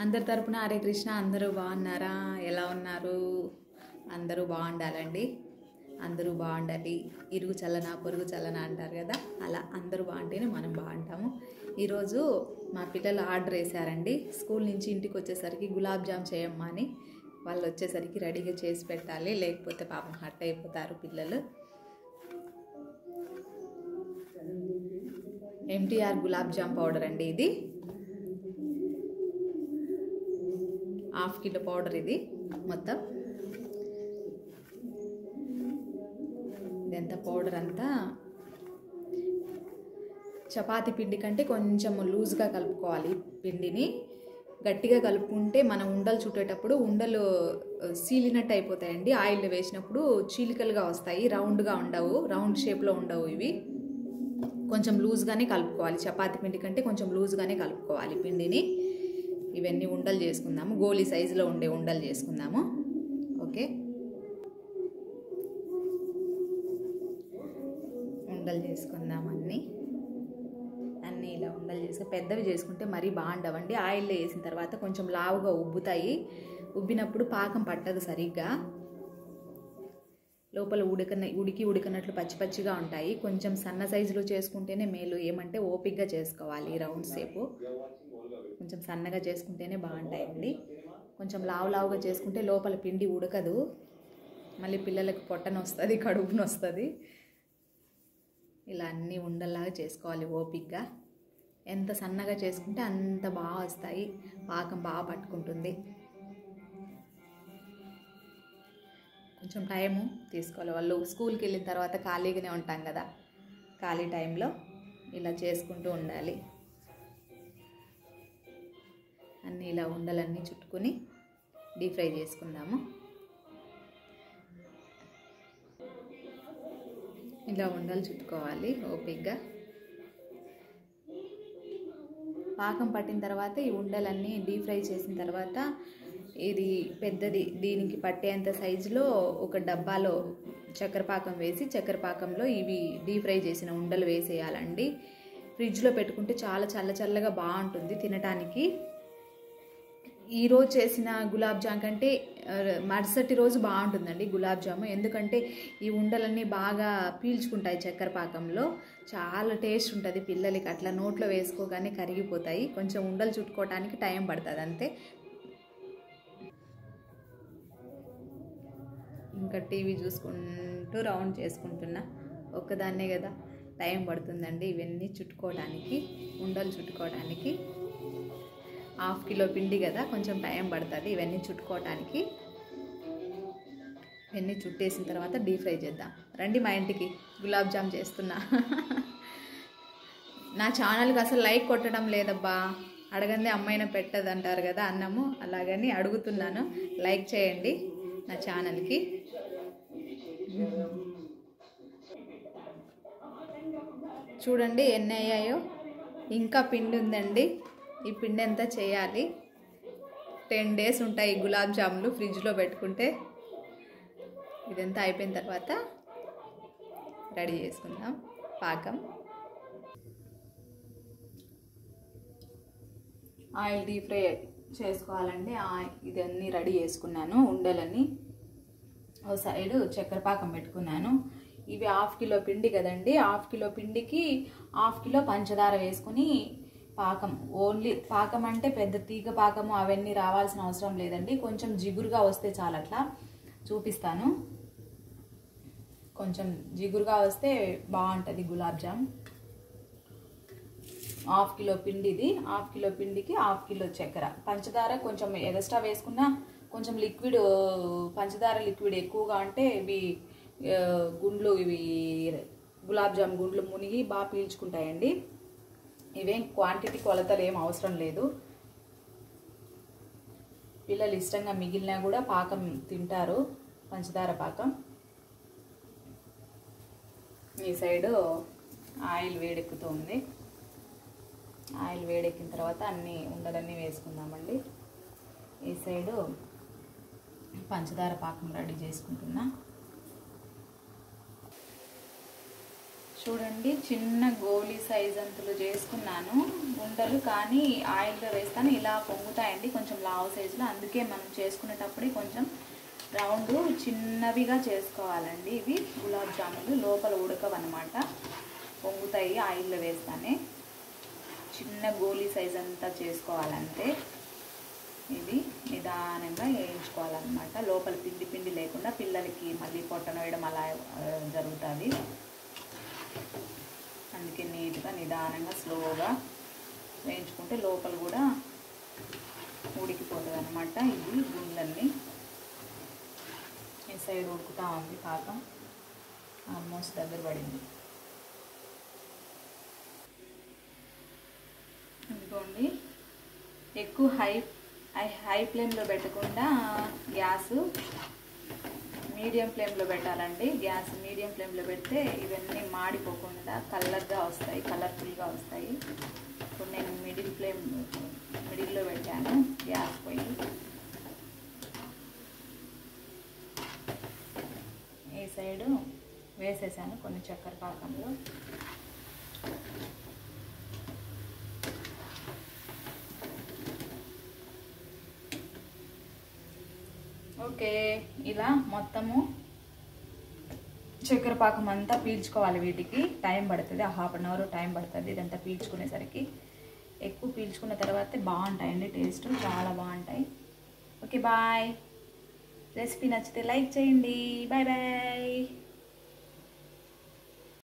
అందరి తరపున హరే కృష్ణ. అందరూ బాగున్నారా? ఎలా ఉన్నారు? అందరూ బాగుండాలండి. అందరూ బాగుండాలి. ఇరుగు చల్లన పొరుగు చల్లన అంటారు కదా, అలా అందరూ బాగుంటేనే మనం బాగుంటాము. ఈరోజు మా పిల్లలు ఆర్డర్ వేశారండి. స్కూల్ నుంచి ఇంటికి వచ్చేసరికి గులాబ్ జామ్ చేయమ్మా అని. వాళ్ళు వచ్చేసరికి రెడీగా చేసి పెట్టాలి, లేకపోతే పాపం హట్ అయిపోతారు పిల్లలు. ఎంటీఆర్ గులాబ్ జామ్ పౌడర్ అండి ఇది. 1/2 కిలో పౌడర్ ఇది మొత్తం. ఇదంతా పౌడర్ అంతా చపాతీ పిండి కంటే కొంచెం లూజ్గా కలుపుకోవాలి. పిండిని గట్టిగా కలుపుకుంటే మనం ఉండలు చుట్టేటప్పుడు ఉండలు సీలినట్టు అయిపోతాయండి. ఆయిల్ వేసినప్పుడు చీలికలుగా వస్తాయి, రౌండ్గా ఉండవు, రౌండ్ షేప్లో ఉండవు. ఇవి కొంచెం లూజ్గానే కలుపుకోవాలి. చపాతీ పిండి కంటే కొంచెం లూజ్గానే కలుపుకోవాలి పిండిని. ఇవన్నీ ఉండలు చేసుకుందాము, గోలీ సైజులో ఉండే ఉండలు చేసుకుందాము. ఓకే, ఉండలు చేసుకుందాం. అన్నీ ఇలా ఉండలు చేసుకుని పెద్దవి చేసుకుంటే మరీ బాగుండవండి. ఆయిల్లో వేసిన తర్వాత కొంచెం లావుగా ఉబ్బుతాయి. ఉబ్బినప్పుడు పాకం పట్టదు సరిగ్గా, లోపల ఉడికినట్లు పచ్చి పచ్చిగా ఉంటాయి. కొంచెం సన్న సైజులో చేసుకుంటేనే మేలు. ఏమంటే ఓపిక్గా చేసుకోవాలి. రౌండ్ సేపు కొంచెం సన్నగా చేసుకుంటేనే బాగుంటాయండి. కొంచెం లావుగా చేసుకుంటే లోపల పిండి ఉడకదు, మళ్ళీ పిల్లలకు పొట్టనొస్తుంది, కడుపునొస్తుంది. ఇలా అన్నీ ఉండల్లాగా చేసుకోవాలి ఓపిక్గా. ఎంత సన్నగా చేసుకుంటే అంత బాగా వస్తాయి, పాకం బాగా పట్టుకుంటుంది. కొంచెం టైము తీసుకోవాలి. వాళ్ళు స్కూల్కి వెళ్ళిన తర్వాత ఖాళీగానే ఉంటాం కదా, ఖాళీ టైంలో ఇలా చేసుకుంటూ ఉండాలి. అన్నీ ఇలా ఉండలన్నీ చుట్టుకొని డీప్ ఫ్రై చేసుకుందాము. ఇలా ఉండలు చుట్టుకోవాలి ఓపిక్గా. పాకం పట్టిన తర్వాత ఈ ఉండలన్నీ డీప్ ఫ్రై చేసిన తర్వాత ఇది పెద్దది, దీనికి పట్టేంత సైజులో ఒక డబ్బాలో చక్కెర పాకం వేసి, చక్కెర పాకంలో ఇవి డీప్ ఫ్రై చేసిన ఉండలు వేసేయాలండి. ఫ్రిడ్జ్లో పెట్టుకుంటే చాలా చల్లగా బాగుంటుంది తినటానికి. ఈరోజు చేసిన గులాబ్ జామ్ కంటే మరుసటి రోజు బాగుంటుందండి గులాబ్ జాము. ఎందుకంటే ఈ ఉండలన్నీ బాగా పీల్చుకుంటాయి చక్కెర పాకంలో. చాలా టేస్ట్ ఉంటుంది. పిల్లలకి అట్లా నోట్లో వేసుకోగానే కరిగిపోతాయి. కొంచెం ఉండలు చుట్టుకోవడానికి టైం పడుతుంది అంతే. ఇంకా టీవీ చూసుకుంటూ రౌండ్ చేసుకుంటున్నా. ఒక్కదాన్నే కదా, టైం పడుతుందండి ఇవన్నీ చుట్టుకోవడానికి, ఉండలు చుట్టుకోవడానికి. 1/2 కిలో పిండి కదా, కొంచెం టైం పడుతుంది ఇవన్నీ చుట్టుకోవటానికి. ఇవన్నీ చుట్టేసిన తర్వాత డీప్ ఫ్రై చేద్దాం. రండి మా ఇంటికి, గులాబ్ జామ్ చేస్తున్నా. నా ఛానల్కి అసలు లైక్ కొట్టడం లేదబ్బా. అడగందే అమ్మాయిన పెట్టదు అంటారు కదా, అన్నము అలాగని అడుగుతున్నాను. లైక్ చేయండి నా ఛానల్కి. చూడండి ఎన్ని అయ్యాయో. ఇంకా పిండి ఉందండి. ఈ పిండి ఎంత చేయాలి. 10 డేస్ ఉంటాయి గులాబ్ జాములు ఫ్రిడ్జ్లో పెట్టుకుంటే. ఇదంతా అయిపోయిన తర్వాత రెడీ చేసుకుందాం పాకం. ఆయిల్ డీప్ ఫ్రై చేసుకోవాలండి. ఇదన్నీ రెడీ చేసుకున్నాను. ఉండలని ఓ సైడు చక్కెర పాకం పెట్టుకున్నాను. ఇవి 1/2 కిలో పిండి కదండి. 1/2 కిలో పిండికి 1/2 కిలో పంచదార వేసుకుని పాకం, ఓన్లీ పాకం అంటే పెద్ద తీగ పాకము అవన్నీ రావాల్సిన అవసరం లేదండి. కొంచెం జిగురుగా వస్తే చాలు. అట్లా చూపిస్తాను. కొంచెం జిగురుగా వస్తే బాగుంటుంది గులాబ్ జామ్. 1/2 కిలో పిండి ఇది. 1/2 కిలో పిండికి 1/2 కిలో చక్కెర. పంచదార కొంచెం ఎక్స్ట్రా వేసుకున్నా, కొంచెం లిక్విడ్ పంచదార లిక్విడ్ ఎక్కువగా ఉంటే ఇవి గుండ్లు, ఇవి గులాబ్ జామ్ గుండ్లు మునిగి బాగా పీల్చుకుంటాయండి. ఇవేం క్వాంటిటీ కొలతలు ఏం అవసరం లేదు. పిల్లలు ఇష్టంగా మిగిలినా కూడా పాకం తింటారు, పంచదార పాకం. ఈ సైడు ఆయిల్ వేడెక్కుతుంది. ఆయిల్ వేడెక్కిన తర్వాత అన్ని ఉండలన్నీ వేసుకుందామండి. ఈ సైడు పంచదార పాకం రెడీ చేసుకుంటున్నా. చూడండి, చిన్న గోలీ సైజ్ అంతలో చేసుకున్నాను ఉండలు. కానీ ఆయిల్లో వేస్తాను ఇలా పొంగుతాయండి, కొంచెం లావు సైజులో. అందుకే మనం చేసుకునేటప్పుడే కొంచెం రౌండ్ చిన్నవిగా చేసుకోవాలండి. ఇవి గులాబ్ జాములు లోపల ఉడకవన్నమాట, పొంగుతాయి ఆయిల్లో వేస్తానే. చిన్న గోలీ సైజ్ అంతా చేసుకోవాలంటే ఇది నిదానంగా వేయించుకోవాలన్నమాట. లోపల పిండి పిండి లేకుండా, పిల్లలకి మళ్ళీ పొట్టన వేయడం అలా జరుగుతుంది. అందుకే నీట్గా నిదానంగా స్లోగా వేయించుకుంటే లోపల కూడా ఉడికిపోతుంది అన్నమాట. ఇది గుండ్లన్నీ ఈ సైడ్ ఉడుకుతూ ఉంది, పాకం ఆల్మోస్ట్ దగ్గర పడింది. ఇదిగోండి, ఎక్కువ హై ఫ్లేమ్లో పెట్టకుండా గ్యాస్ మీడియం ఫ్లేమ్లో పెట్టాలండి. గ్యాస్ మీడియం ఫ్లేమ్లో పెడితే ఇవన్నీ మాడిపోకుండా కలర్గా వస్తాయి, కలర్ఫుల్గా వస్తాయి. ఇప్పుడు నేను మిడిల్లో పెట్టాను గ్యాస్ పొయ్యి. ఈ సైడు వేసేసాను కొన్ని చక్కెర పాకంలో. ఓకే, ఇలా మొత్తము చక్కెర పాకం అంతా పీల్చుకోవాలి. వీటికి టైం పడుతుంది, హాఫ్ అన్ అవర్ టైం పడుతుంది ఇదంతా పీల్చుకునేసరికి. ఎక్కువ పీల్చుకున్న తర్వాతే బాగుంటాయండి, టేస్ట్ చాలా బాగుంటాయి. Okay bye. రెసిపీ నచ్చితే లైక్ చేయండి. Bye bye.